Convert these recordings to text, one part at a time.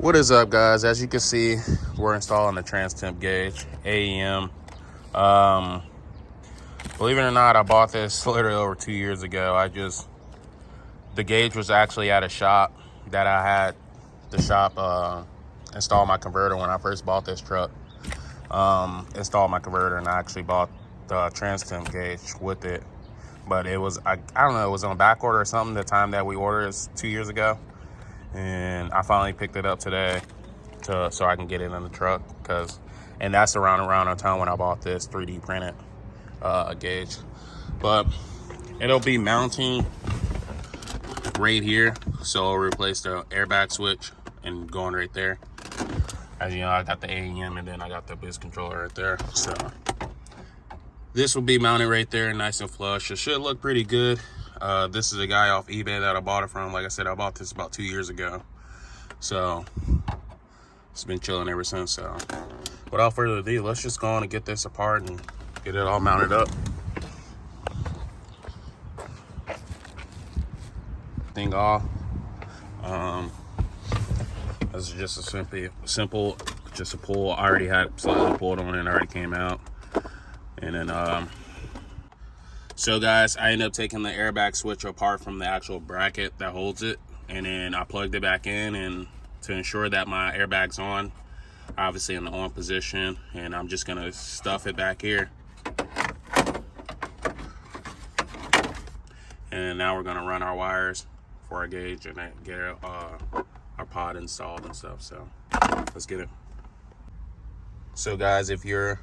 What is up, guys? As you can see, we're installing the trans temp gauge, AEM. Believe it or not, I bought this literally over 2 years ago. The gauge was actually at a shop that I had the shop install my converter when I first bought this truck. Installed my converter, and I actually bought the trans temp gauge with it. But it was, I don't know, it was on back order or something the time that we ordered it 2 years ago. And I finally picked it up today so I can get it in the truck, and that's around the time when I bought this 3D printed gauge. But it'll be mounting right here, so I'll replace the airbag switch and going right there. As you know, I got the AEM and then I got the biz controller right there. So this will be mounted right there, nice and flush. It should look pretty good. This is a guy off eBay that I bought it from. Like I said, I bought this about 2 years ago. So it's been chilling ever since. So without further ado, let's just go on and get this apart and get it all mounted up. Thing off. This is just a simple, just a pull. I already had slightly pulled on it and already came out. And then so guys, I ended up taking the airbag switch apart from the actual bracket that holds it, and then I plugged it back in, and to ensure that my airbag's on, obviously in the on position, and I'm just gonna stuff it back here. And now we're gonna run our wires for our gauge and get our pod installed and stuff. So let's get it. So guys, if you're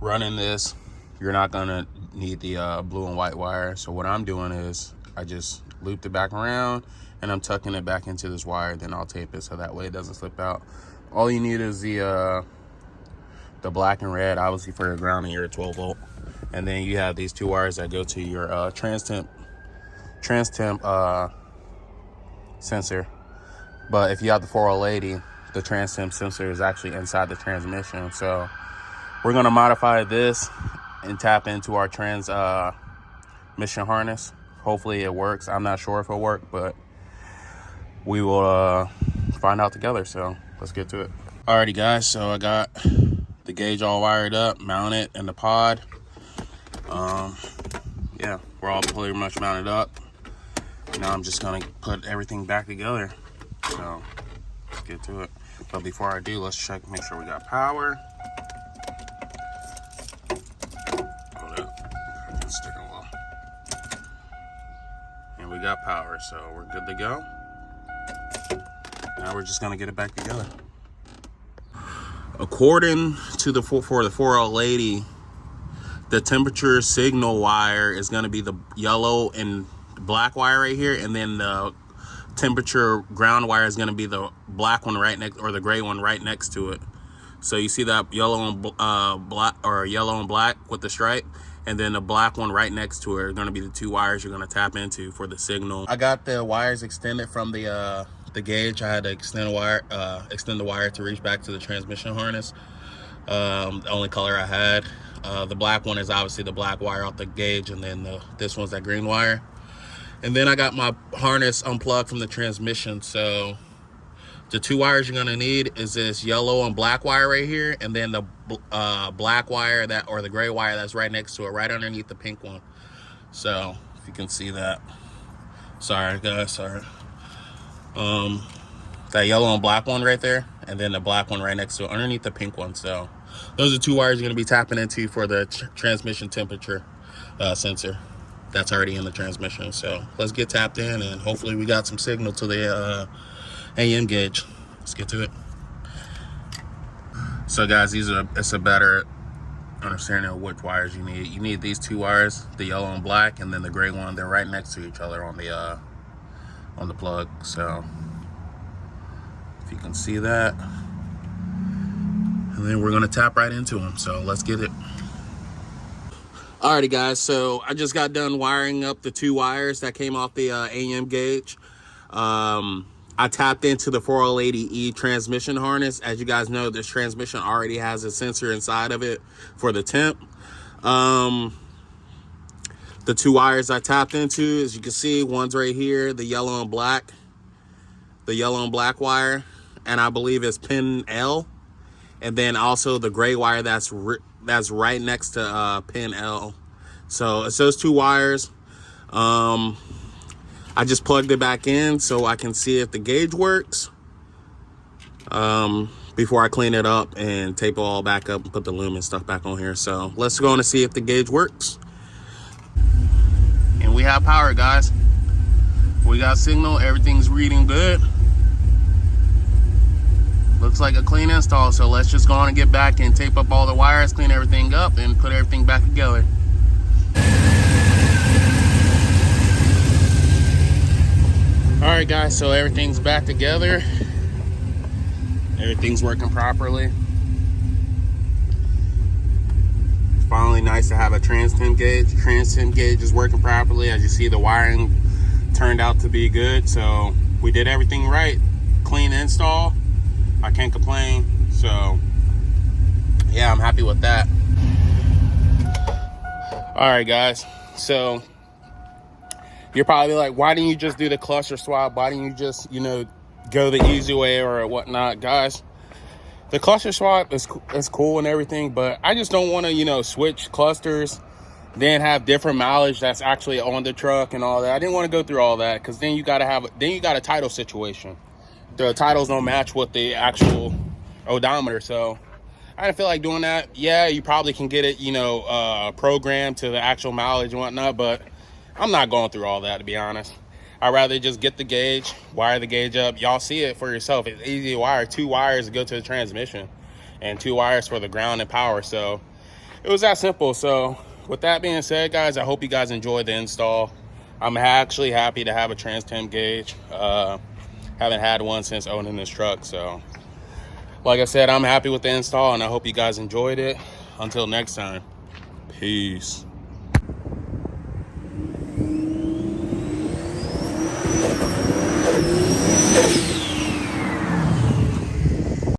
running this, you're not gonna need the blue and white wire. So what I'm doing is I just looped it back around and I'm tucking it back into this wire. Then I'll tape it so that way it doesn't slip out. All you need is the black and red, obviously for your ground and your 12 volt. And then you have these two wires that go to your trans temp sensor. But if you have the 4L80, the trans temp sensor is actually inside the transmission. So we're gonna modify this and tap into our transmission harness. Hopefully it works. I'm not sure if it'll work, but we will find out together. So let's get to it. Alrighty guys, so I got the gauge all wired up, mounted in the pod. Yeah, we're all pretty much mounted up. Now I'm just gonna put everything back together. So let's get to it. But before I do, let's make sure we got power. And we got power, so we're good to go. Now we're just gonna get it back together. According to the 4L80, the temperature signal wire is gonna be the yellow and black wire right here, and then the temperature ground wire is gonna be the black one right next, or the gray one right next to it. So you see that yellow and black, or yellow and black with the stripe, and then the black one right next to it are gonna be the two wires you're gonna tap into for the signal. I got the wires extended from the gauge. I had to extend the wire to reach back to the transmission harness. The only color I had. The black one is obviously the black wire off the gauge, and then this one's that green wire. And then I got my harness unplugged from the transmission. So the two wires you're gonna need is this yellow and black wire right here, and then the black wire or the gray wire that's right next to it, right underneath the pink one. So if you can see that. Sorry guys, sorry. That yellow and black one right there, and then the black one right next to it, underneath the pink one. So those are two wires you're gonna be tapping into for the transmission temperature sensor that's already in the transmission. So let's get tapped in, and hopefully we got some signal to the AEM gauge. Let's get to it. So guys, it's a better understanding of which wires you need. You need these two wires, the yellow and black, and then the gray one. They're right next to each other on the plug. So if you can see that, and then we're gonna tap right into them. So let's get it. Alrighty guys, so I just got done wiring up the two wires that came off the AEM gauge. I tapped into the 4L80E transmission harness. As you guys know, this transmission already has a sensor inside of it for the temp. The two wires I tapped into, as you can see, one's right here, the yellow and black. the yellow and black wire, and I believe it's pin L, and then also the gray wire that's right next to pin L. So it's those two wires. I just plugged it back in so I can see if the gauge works before I clean it up and tape it all back up and put the loom and stuff back on here. So let's go on to see if the gauge works. And we have power, guys. We got signal, everything's reading good. Looks like a clean install, so let's just go on and get back and tape up all the wires, clean everything up, and put everything back together. Alright guys, so everything's back together. Everything's working properly. It's finally nice to have a trans-temp gauge. Trans-temp gauge is working properly. As you see, the wiring turned out to be good, so we did everything right. Clean install. I can't complain. So yeah, I'm happy with that. All right guys, so you're probably like, why didn't you just do the cluster swap? Why didn't you just, you know, go the easy way or whatnot? Guys, the cluster swap is cool and everything, but I just don't want to, you know, switch clusters, then have different mileage that's actually on the truck and all that. I didn't want to go through all that, because then you got a title situation. The titles don't match with the actual odometer, so I didn't feel like doing that. Yeah, you probably can get it, you know, programmed to the actual mileage and whatnot, but I'm not going through all that, to be honest. I'd rather just get the gauge, wire the gauge up. Y'all see it for yourself. It's easy to wire. 2 wires to go to the transmission and 2 wires for the ground and power. So it was that simple. So with that being said, guys, I hope you guys enjoyed the install. I'm actually happy to have a trans-temp gauge. Haven't had one since owning this truck. So like I said, I'm happy with the install, and I hope you guys enjoyed it. Until next time, peace.